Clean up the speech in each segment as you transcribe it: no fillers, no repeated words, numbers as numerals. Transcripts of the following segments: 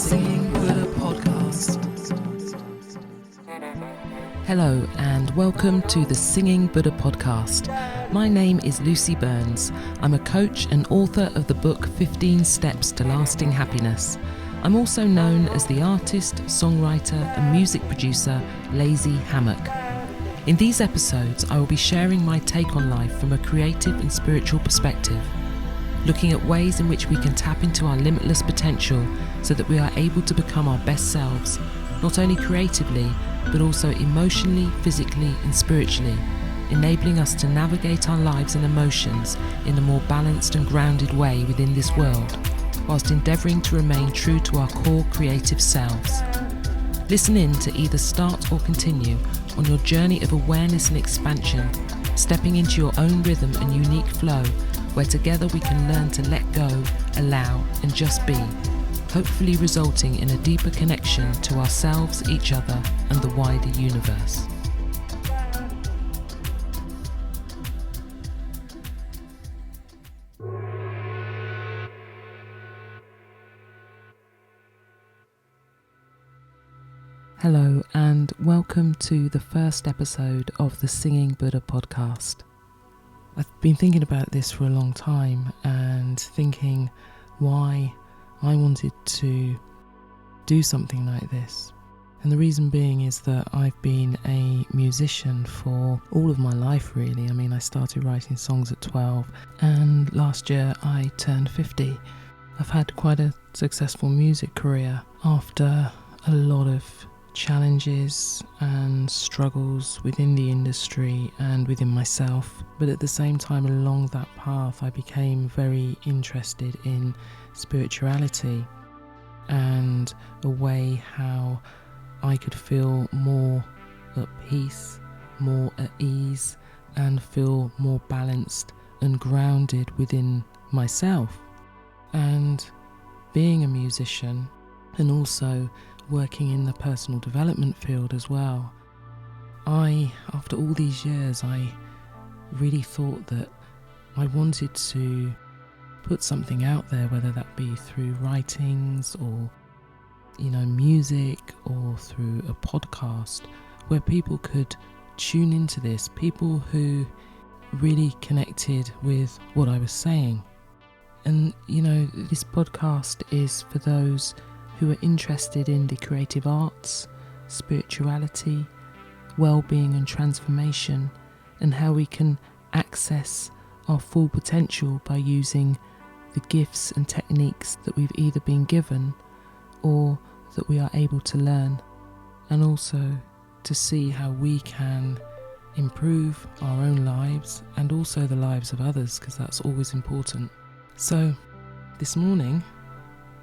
Singing Buddha podcast. Hello and welcome to the Singing Buddha podcast. My name is Lucie Burns. I'm a coach and author of the book 15 Steps to Lasting Happiness. I'm also known as the artist, songwriter and music producer Lazy Hammock. In these episodes, I will be sharing my take on life from a creative and spiritual perspective, looking at ways in which we can tap into our limitless potential so that we are able to become our best selves, not only creatively, but also emotionally, physically and spiritually, enabling us to navigate our lives and emotions in a more balanced and grounded way within this world, whilst endeavouring to remain true to our core creative selves. Listen in to either start or continue on your journey of awareness and expansion, stepping into your own rhythm and unique flow, where together we can learn to let go, allow and just be, hopefully resulting in a deeper connection to ourselves, each other and the wider universe. Hello and welcome to the first episode of the Singing Buddha podcast. I've been thinking about this for a long time and thinking why I wanted to do something like this. And the reason being is that I've been a musician for all of my life really. I mean, I started writing songs at 12 and last year I turned 50. I've had quite a successful music career after a lot of challenges and struggles within the industry and within myself, but at the same time along that path I became very interested in spirituality and a way how I could feel more at peace, more at ease and feel more balanced and grounded within myself. And being a musician and also working in the personal development field as well, after all these years, I really thought that I wanted to put something out there, whether that be through writings or, music or through a podcast, where people could tune into this, people who really connected with what I was saying. And, this podcast is for those who are interested in the creative arts, spirituality, well-being and transformation, and how we can access our full potential by using the gifts and techniques that we've either been given or that we are able to learn, and also to see how we can improve our own lives and also the lives of others, because that's always important. So this morning,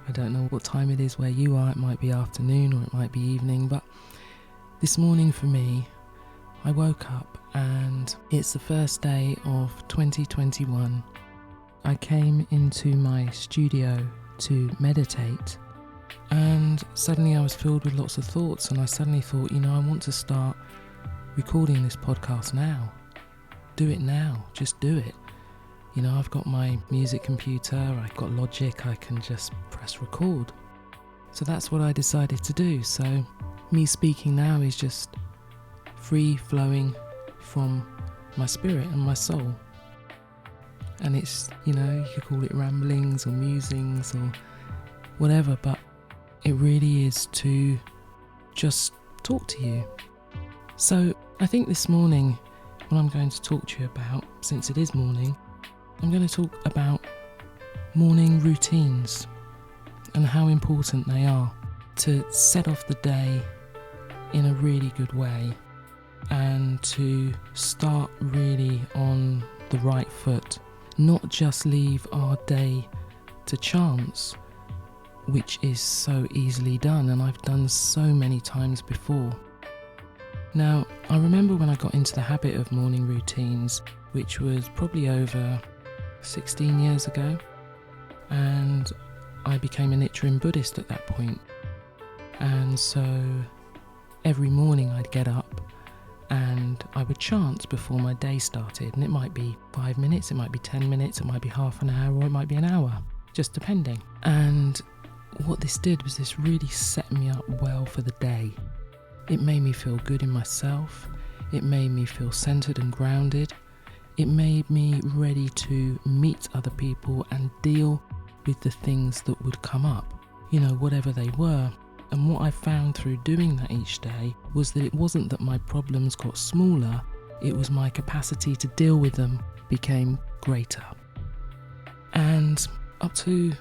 I don't know what time it is where you are, it might be afternoon or it might be evening, but this morning for me, I woke up and it's the first day of 2021. I came into my studio to meditate and suddenly I was filled with lots of thoughts, and I suddenly thought, I want to start recording this podcast now. Do it now, just do it. I've got my music computer, I've got Logic, I can just press record. So that's what I decided to do. So me speaking now is just free flowing from my spirit and my soul. And it's, you could call it ramblings or musings or whatever, but it really is to just talk to you. So I think this morning, what I'm going to talk to you about, since it is morning, I'm going to talk about morning routines and how important they are to set off the day in a really good way and to start really on the right foot, not just leave our day to chance, which is so easily done and I've done so many times before. Now, I remember when I got into the habit of morning routines, which was probably over 16 years ago, and I became a Nichiren Buddhist at that point. And so every morning I'd get up and I would chant before my day started, and it might be 5 minutes, it might be 10 minutes, it might be half an hour, or it might be an hour, just depending. And what this did was this really set me up well for the day. It made me feel good in myself. It made me feel centered and grounded. It made me ready to meet other people and deal with the things that would come up, whatever they were. And what I found through doing that each day was that it wasn't that my problems got smaller, it was my capacity to deal with them became greater. And up to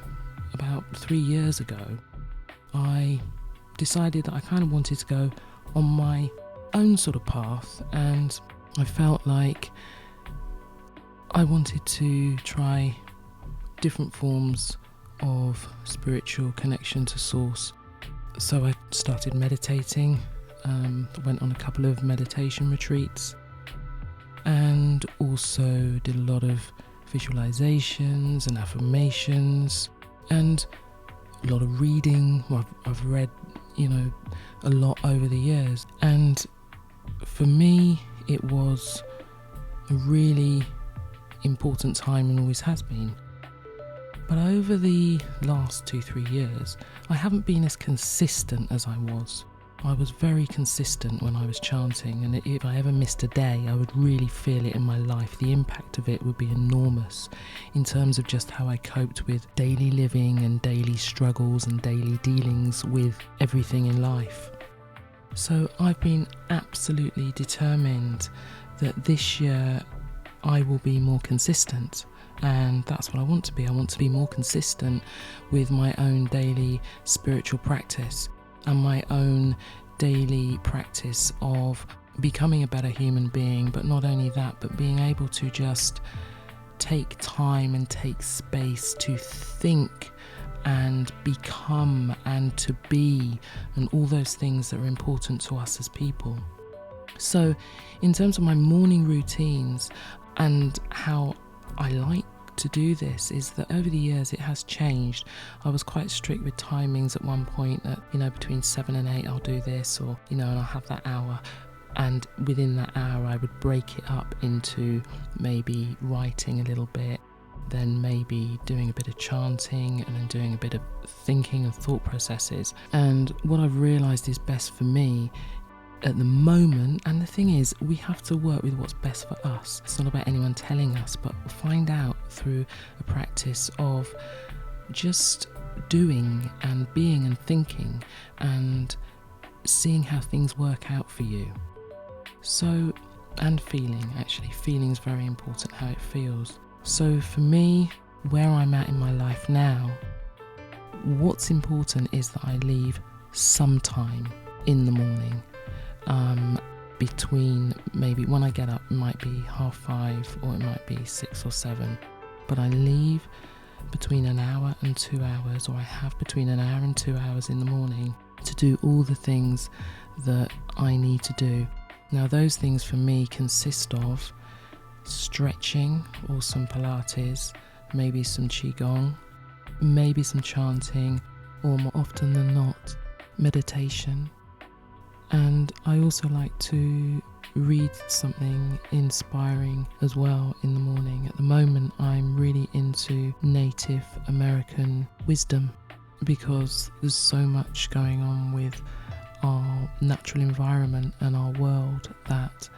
about 3 years ago, I decided that I kind of wanted to go on my own sort of path, and I felt like I wanted to try different forms of spiritual connection to source. So I started meditating, went on a couple of meditation retreats, and also did a lot of visualizations and affirmations, and a lot of reading. I've read, a lot over the years. And for me, it was a really important time and always has been. But over the last 2-3 years, I haven't been as consistent as I was. I was very consistent when I was chanting, and if I ever missed a day, I would really feel it in my life. The impact of it would be enormous in terms of just how I coped with daily living and daily struggles and daily dealings with everything in life. So I've been absolutely determined that this year I will be more consistent. And that's what I want to be. I want to be more consistent with my own daily spiritual practice and my own daily practice of becoming a better human being. But not only that, but being able to just take time and take space to think and become and to be, and all those things that are important to us as people. So in terms of my morning routines and how I like to do this, is that over the years it has changed. I was quite strict with timings at one point that, between 7 and 8 I'll do this, or, and I'll have that hour. And within that hour I would break it up into maybe writing a little bit, then maybe doing a bit of chanting, and then doing a bit of thinking and thought processes. And what I've realised is best for me at the moment, and the thing is, we have to work with what's best for us. It's not about anyone telling us, but find out through a practice of just doing and being and thinking and seeing how things work out for you. So, and feeling, actually. Feeling is very important, how it feels. So for me, where I'm at in my life now, what's important is that I leave some time in the morning. Between maybe when I get up, it might be 5:30 or it might be 6 or 7, but I leave between an hour and 2 hours, or I have between an hour and 2 hours in the morning to do all the things that I need to do. Now those things for me consist of stretching or some Pilates, maybe some Qigong, maybe some chanting, or more often than not, meditation. And I also like to read something inspiring as well in the morning. At the moment, I'm really into Native American wisdom, because there's so much going on with our natural environment and our world that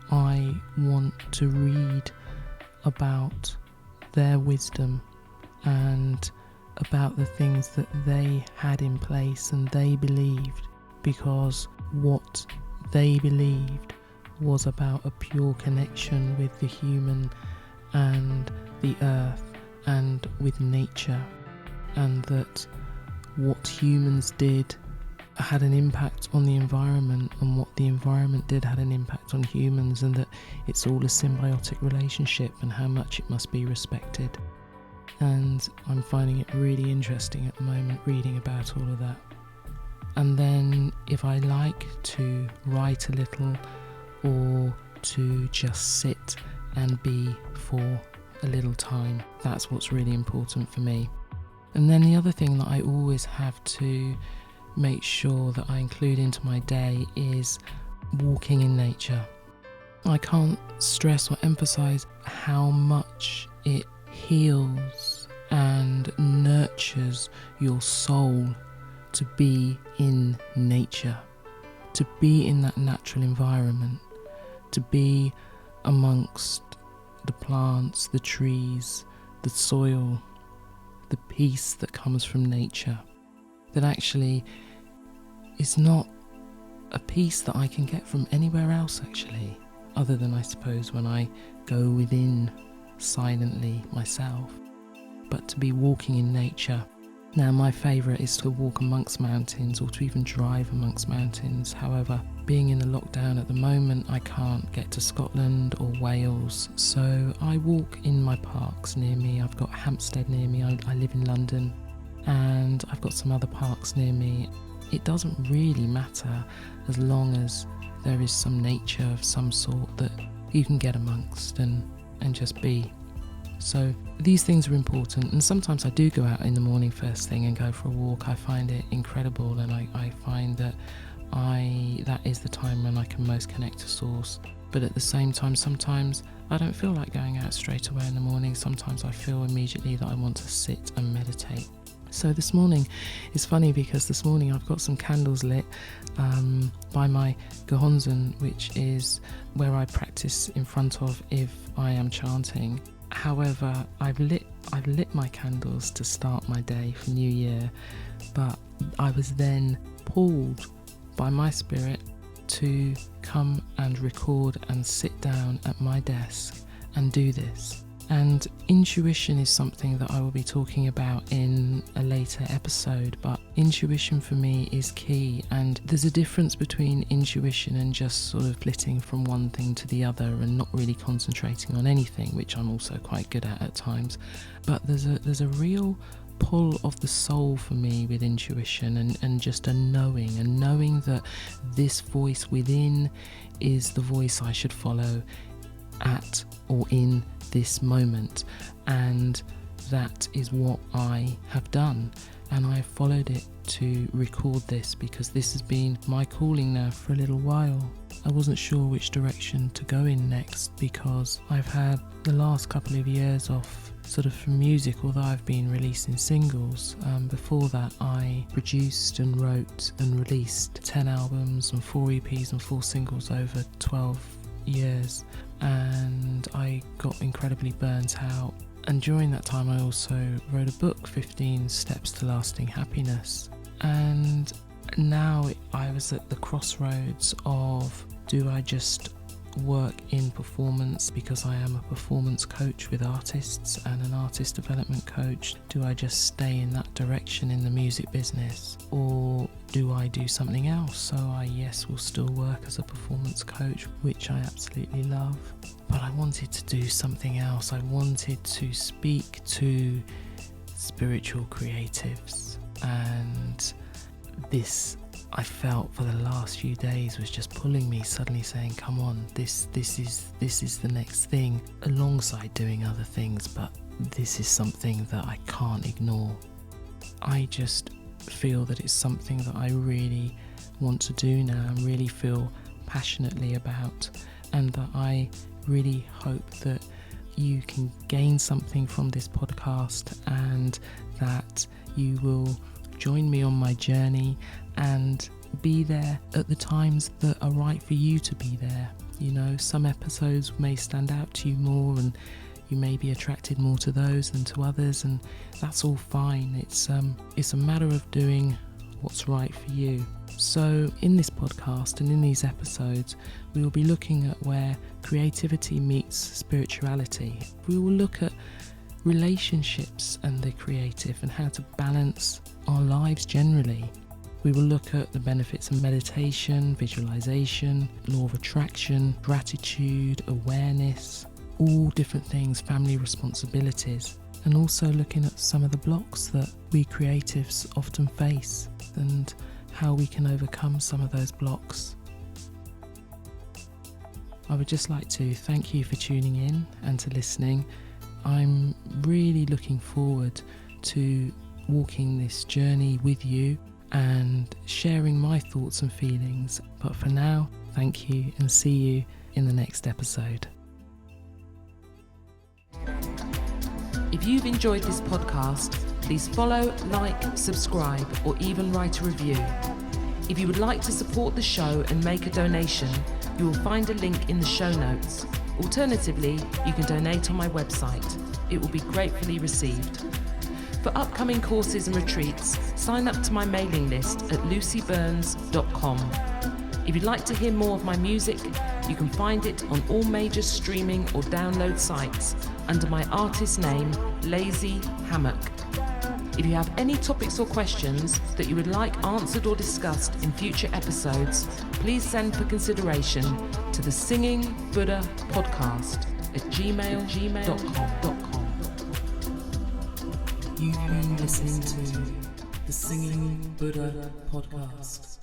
I want to read about their wisdom and about the things that they had in place and they believed, because what they believed was about a pure connection with the human and the earth and with nature, and that what humans did had an impact on the environment, and what the environment did had an impact on humans, and that it's all a symbiotic relationship and how much it must be respected. And I'm finding it really interesting at the moment, reading about all of that. And then if I like to write a little, or to just sit and be for a little time, that's what's really important for me. And then the other thing that I always have to make sure that I include into my day is walking in nature. I can't stress or emphasize how much it heals and nurtures nurtures your soul to be in nature, to be in that natural environment, to be amongst the plants, the trees, the soil, the peace that comes from nature, that actually is not a peace that I can get from anywhere else actually, other than I suppose when I go within silently myself. But to be walking in nature. Now my favourite is to walk amongst mountains or to even drive amongst mountains. However, being in the lockdown at the moment, I can't get to Scotland or Wales, so I walk in my parks near me. I've got Hampstead near me, I live in London, and I've got some other parks near me. It doesn't really matter as long as there is some nature of some sort that you can get amongst and just be. So these things are important, and sometimes I do go out in the morning first thing and go for a walk. I find it incredible, and I find that that is the time when I can most connect to source. But at the same time, sometimes I don't feel like going out straight away in the morning. Sometimes I feel immediately that I want to sit and meditate. So this morning, it's funny because this morning I've got some candles lit by my Gehonzen, which is where I practice in front of if I am chanting. However, I've lit my candles to start my day for New Year, but I was then pulled by my spirit to come and record and sit down at my desk and do this. And intuition is something that I will be talking about in a later episode, but intuition for me is key, and there's a difference between intuition and just sort of flitting from one thing to the other and not really concentrating on anything, which I'm also quite good at times. But there's a real pull of the soul for me with intuition and just a knowing that this voice within is the voice I should follow at or in this moment, and that is what I have done, and I have followed it to record this because this has been my calling now for a little while. I wasn't sure which direction to go in next because I've had the last couple of years off sort of from music, although I've been releasing singles. Before that I produced and wrote and released 10 albums and 4 EPs and 4 singles over 12 years, and I got incredibly burnt out. And during that time I also wrote a book, 15 Steps to Lasting Happiness. And now I was at the crossroads of, do I just work in performance because I am a performance coach with artists and an artist development coach? Do I just stay in that direction in the music business, or do I do something else? So I will still work as a performance coach, which I absolutely love, but I wanted to do something else. I wanted to speak to spiritual creatives, and this I felt for the last few days was just pulling me, suddenly saying, come on, this is the next thing, alongside doing other things, but this is something that I can't ignore. I just feel that it's something that I really want to do now and really feel passionately about, and that I really hope that you can gain something from this podcast and that you will join me on my journey and be there at the times that are right for you to be there. You know, some episodes may stand out to you more and you may be attracted more to those than to others, and that's all fine. It's a matter of doing what's right for you. So in this podcast and in these episodes, we will be looking at where creativity meets spirituality. We will look at relationships and the creative and how to balance our lives generally. We will look at the benefits of meditation, visualization, law of attraction, gratitude, awareness, all different things, family responsibilities, and also looking at some of the blocks that we creatives often face and how we can overcome some of those blocks. I would just like to thank you for tuning in and to listening. I'm really looking forward to walking this journey with you and sharing my thoughts and feelings. But for now, thank you and see you in the next episode. If you've enjoyed this podcast, please follow, like, subscribe, or even write a review. If you would like to support the show and make a donation, you will find a link in the show notes. Alternatively, you can donate on my website. It will be gratefully received. For upcoming courses and retreats, sign up to my mailing list at lucieburns.com. If you'd like to hear more of my music, you can find it on all major streaming or download sites under my artist name, Lazy Hammock. If you have any topics or questions that you would like answered or discussed in future episodes, please send for consideration to thesingingbuddhapodcast@gmail.com. You've been listening to the Singing Buddha Podcast.